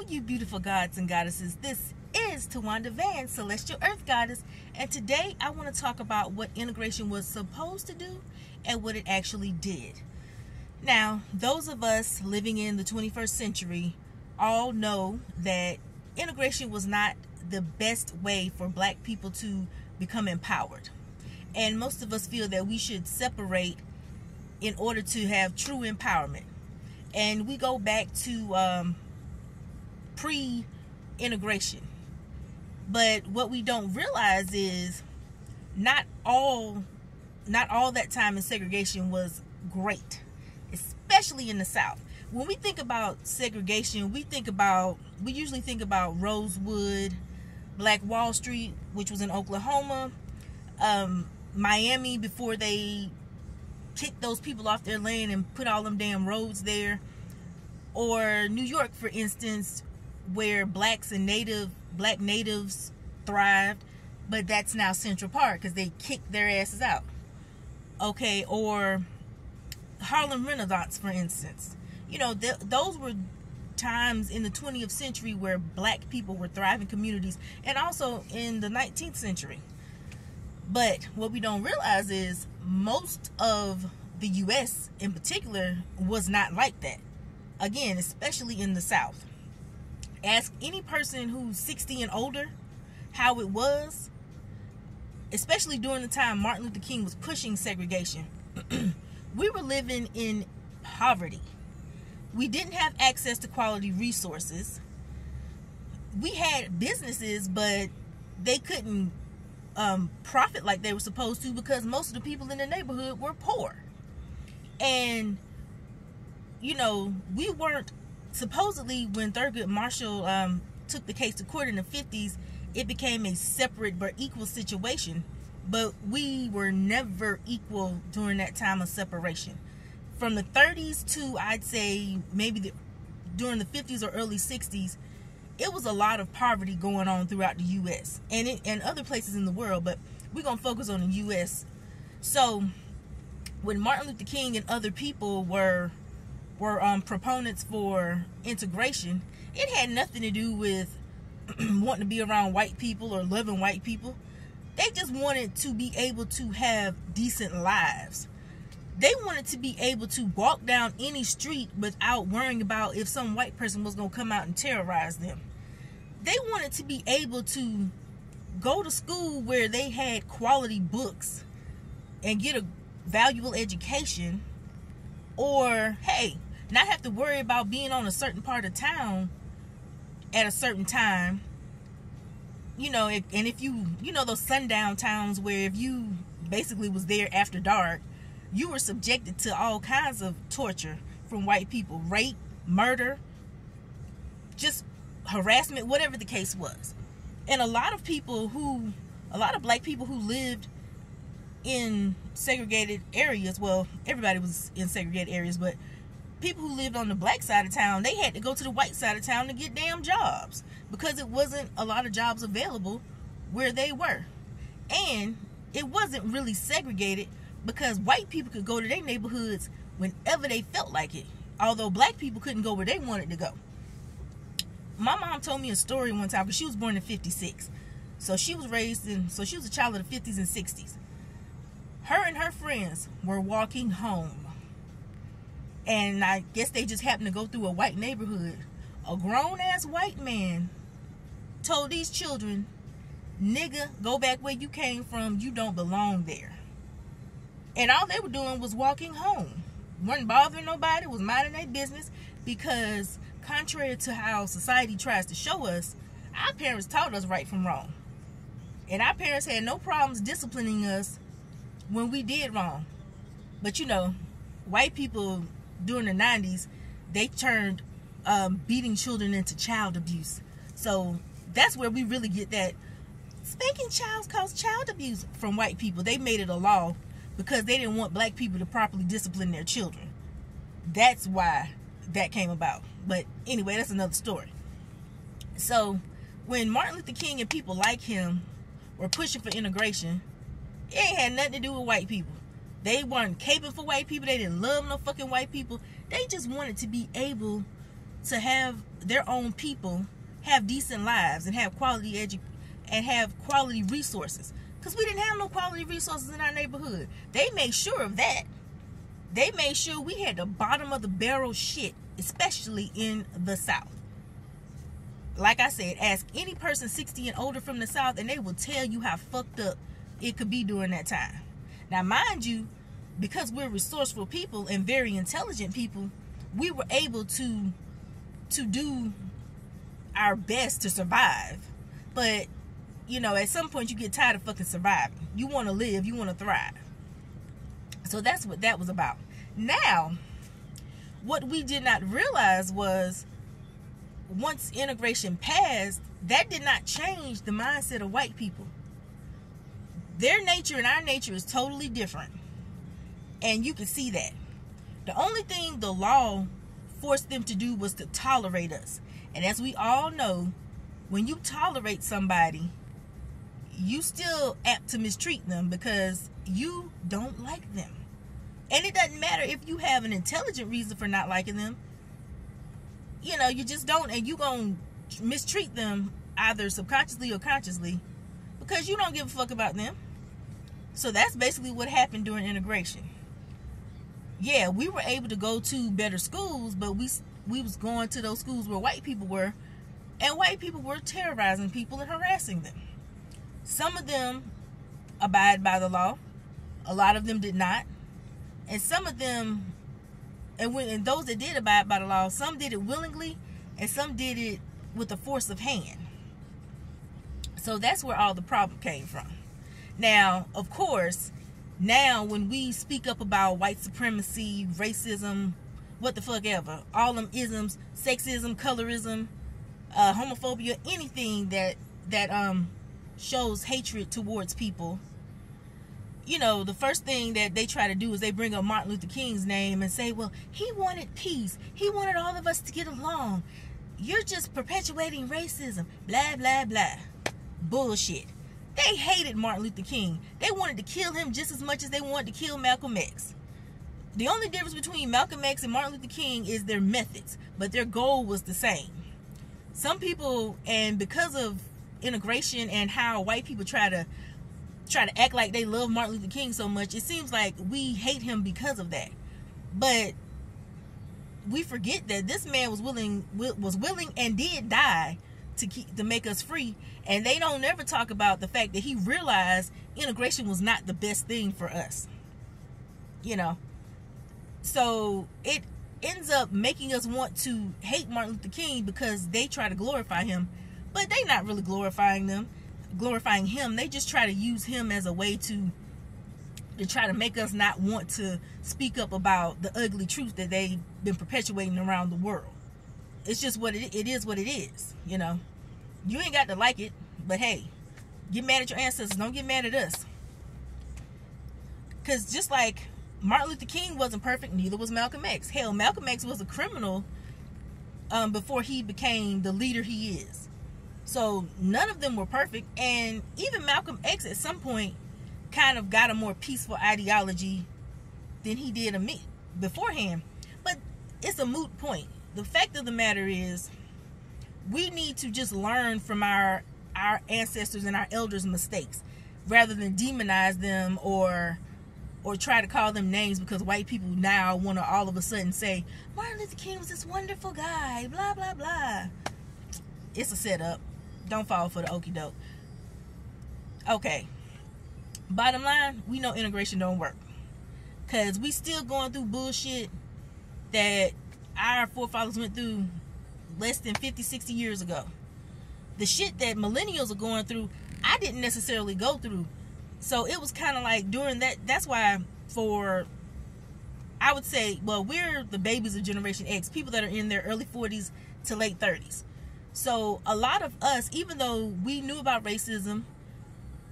you beautiful gods and goddesses. This is Tawanda Van, Celestial Earth Goddess, and today I want to talk about what integration was supposed to do and what it actually did. Now, those of us living in the 21st century all know that integration was not the best way for black people to become empowered. And most of us feel that we should separate in order to have true empowerment. And we go back to pre-integration. But what we don't realize is not all that time in segregation was great, especially in the South. When we think about segregation, we usually think about Rosewood, Black Wall Street, which was in Oklahoma, Miami before they kicked those people off their land and put all them damn roads there, or New York, for instance, where black natives thrived, but that's now Central Park because they kicked their asses out. Okay, or Harlem Renaissance, for instance. You know, those were times in the 20th century where black people were thriving communities, and also in the 19th century. But what we don't realize is most of the U.S. in particular was not like that. Again, especially in the South. Ask any person who's 60 and older how it was, especially during the time Martin Luther King was pushing segregation. We were living in poverty. We didn't have access to quality resources. We had businesses, but they couldn't profit like they were supposed to because most of the people in the neighborhood were poor. And, you know, we weren't, supposedly when Thurgood Marshall took the case to court in the 50s, it became a separate but equal situation. But we were never equal during that time of separation. From the 30s to, I'd say, maybe during the 50s or early 60s, it was a lot of poverty going on throughout the U.S. and other places in the world, but we're going to focus on the U.S. So when Martin Luther King and other people were proponents for integration, it had nothing to do with wanting to be around white people or loving white people. They just wanted to be able to have decent lives. They wanted to be able to walk down any street without worrying about if some white person was going to come out and terrorize them. They wanted to be able to go to school where they had quality books and get a valuable education, or, hey, not have to worry about being on a certain part of town at a certain time. You know, and if you know those sundown towns where if you basically was there after dark, you were subjected to all kinds of torture from white people, rape, murder, just harassment, whatever the case was. And a lot of black people who lived in segregated areas, well, everybody was in segregated areas, but people who lived on the black side of town, they had to go to the white side of town to get damn jobs because it wasn't a lot of jobs available where they were. And it wasn't really segregated because white people could go to their neighborhoods whenever they felt like it, although black people couldn't go where they wanted to go. My mom told me a story one time because she was born in 56. So she was a child of the 50s and 60s. Her and her friends were walking home, and I guess they just happened to go through a white neighborhood. A grown-ass white man told these children, "Nigga, go back where you came from. You don't belong there." And all they were doing was walking home. Weren't bothering nobody, was minding their business, because contrary to how society tries to show us, our parents taught us right from wrong. And our parents had no problems disciplining us when we did wrong. But you know, white people during the 90s, they turned beating children into child abuse. So that's where we really get that spanking child cause child abuse from white people. They made it a law because they didn't want black people to properly discipline their children. That's why that came about. But anyway, that's another story. So when Martin Luther King and people like him were pushing for integration, it ain't had nothing to do with white people. They weren't caping for white people. They didn't love no fucking white people. They just wanted to be able to have their own people have decent lives and have quality resources. Because we didn't have no quality resources in our neighborhood. They made sure of that. They made sure we had the bottom of the barrel shit, especially in the South. Like I said, ask any person 60 and older from the South and they will tell you how fucked up it could be during that time. Now, mind you, because we're resourceful people and very intelligent people, we were able to do our best to survive. But, you know, at some point you get tired of fucking surviving. You want to live, you want to thrive. So that's what that was about. Now, what we did not realize was, once integration passed, that did not change the mindset of white people. Their nature and our nature is totally different. And you can see that. The only thing the law forced them to do was to tolerate us. And as we all know, when you tolerate somebody, you still apt to mistreat them because you don't like them. And it doesn't matter if you have an intelligent reason for not liking them. You know, you just don't, and you gonna mistreat them either subconsciously or consciously because you don't give a fuck about them. So that's basically what happened during integration. Yeah, we were able to go to better schools, but we was going to those schools where white people were, and white people were terrorizing people and harassing them. Some of them abide by the law, a lot of them did not, and some of them, and those that did abide by the law, some did it willingly, and some did it with the force of hand. So that's where all the problem came from. Now, of course, now when we speak up about white supremacy, racism, what the fuck ever, all them isms, sexism, colorism, homophobia, anything that shows hatred towards people, you know, the first thing that they try to do is they bring up Martin Luther King's name and say, well, he wanted peace. He wanted all of us to get along. You're just perpetuating racism. Blah, blah, blah. Bullshit. They hated Martin Luther King. They wanted to kill him just as much as they wanted to kill Malcolm X. The only difference between Malcolm X and Martin Luther King is their methods, but their goal was the same. Some people, and because of integration and how white people try to act like they love Martin Luther King so much, it seems like we hate him because of that. But we forget that this man was willing and did die to make us free, and they don't ever talk about the fact that he realized integration was not the best thing for us, you know. So it ends up making us want to hate Martin Luther King because they try to glorify him, but they not really glorifying him. They just try to use him as a way to try to make us not want to speak up about the ugly truth that they've been perpetuating around the world. It's just what it is what it is, you know. You ain't got to like it, but hey, get mad at your ancestors. Don't get mad at us. Because just like Martin Luther King wasn't perfect, neither was Malcolm X. Hell, Malcolm X was a criminal before he became the leader he is. So none of them were perfect. And even Malcolm X at some point kind of got a more peaceful ideology than he did beforehand. But it's a moot point. The fact of the matter is, we need to just learn from our ancestors and our elders' mistakes rather than demonize them or try to call them names because white people now want to all of a sudden say Martin Luther King was this wonderful guy, blah blah blah. It's a setup. Don't fall for the okie doke. Okay, bottom line, we know integration don't work because we still going through bullshit that our forefathers went through less than 50, 60 years ago. The shit that millennials are going through, I didn't necessarily go through. So it was kind of like during that's why I would say, well, we're the babies of Generation X, people that are in their early 40s to late 30s. So a lot of us, even though we knew about racism,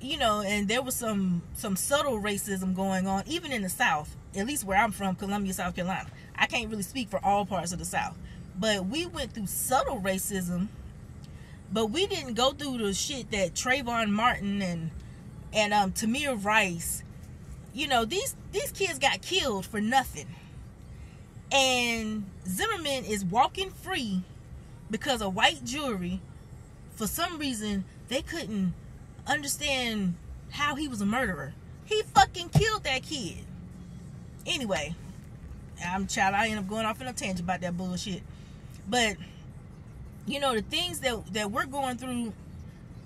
you know, and there was some subtle racism going on, even in the South, at least where I'm from, Columbia, South Carolina. I can't really speak for all parts of the South. But we went through subtle racism, but we didn't go through the shit that Trayvon Martin and Tamir Rice, you know, these kids got killed for nothing. And Zimmerman is walking free because of white jury. For some reason, they couldn't understand how he was a murderer. He fucking killed that kid. Anyway, I end up going off in a tangent about that bullshit. But, you know, the things that we're going through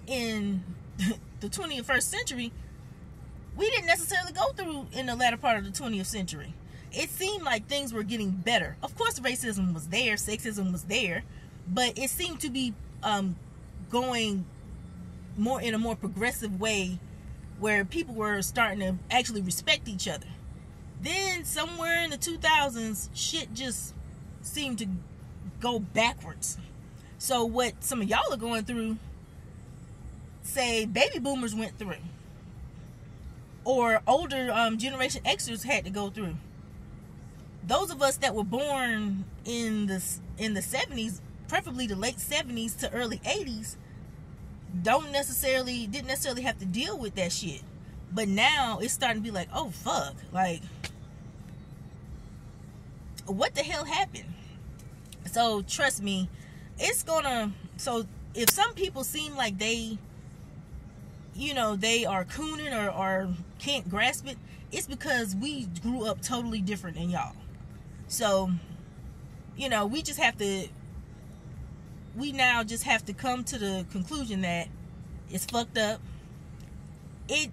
in the 21st century, we didn't necessarily go through in the latter part of the 20th century. It seemed like things were getting better. Of course, racism was there, sexism was there, but it seemed to be going more in a more progressive way, where people were starting to actually respect each other. Then somewhere in the 2000s, shit just seemed to go backwards. So what some of y'all are going through, say baby boomers went through, or older Generation Xers had to go through. Those of us that were born in the 70s, preferably the late 70s to early 80s, didn't necessarily have to deal with that shit. But now it's starting to be like, oh fuck, like what the hell happened? So trust me, so if some people seem like they, you know, they are cooning or can't grasp it, it's because we grew up totally different than y'all. So, you know, we now just have to come to the conclusion that it's fucked up. It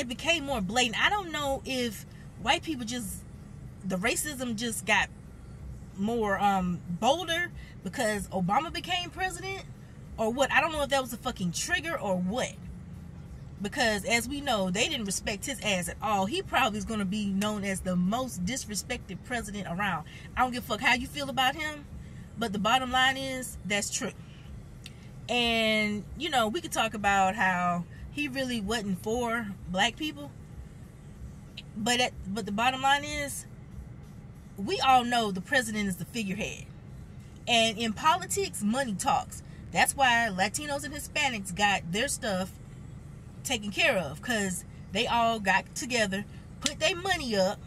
became more blatant. I don't know if white people the racism just got more bolder because Obama became president, or what. I don't know if that was a fucking trigger or what. Because as we know, they didn't respect his ass at all. He probably is going to be known as the most disrespected president around. I don't give a fuck how you feel about him, but the bottom line is, that's true. And, you know, we could talk about how he really wasn't for black people. But the bottom line is, we all know the president is the figurehead. And in politics, money talks. That's why Latinos and Hispanics got their stuff taken care of, because they all got together, put their money up.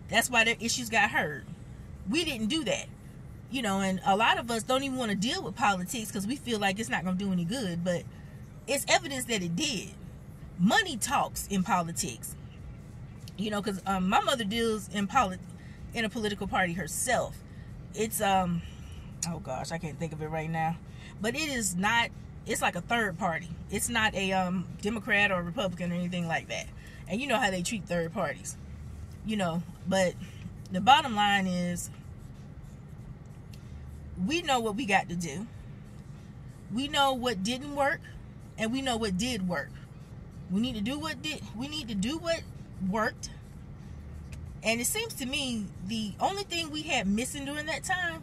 That's why their issues got heard. We didn't do that, you know. And a lot of us don't even want to deal with politics because we feel like it's not going to do any good, but it's evidence that it did. Money talks in politics, you know, because my mother deals in a political party herself. It's oh gosh, I can't think of it right now, but it is not. It's like a third party. It's not a Democrat or Republican or anything like that. And you know how they treat third parties, you know. But the bottom line is, we know what we got to do. We know what didn't work, and we know what did work. We need to do what worked. And it seems to me the only thing we had missing during that time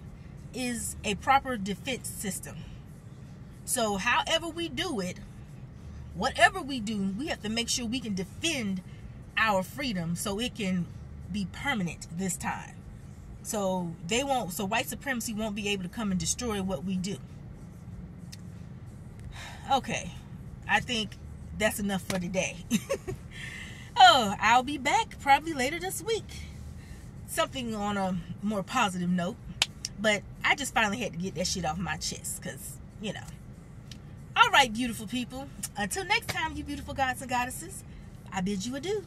is a proper defense system. So however we do it, whatever we do, we have to make sure we can defend our freedom so it can be permanent this time. So white supremacy won't be able to come and destroy what we do. Okay, I think that's enough for today. Oh, I'll be back probably later this week. Something on a more positive note. But I just finally had to get that shit off my chest, because, you know. All right, beautiful people. Until next time, you beautiful gods and goddesses, I bid you adieu.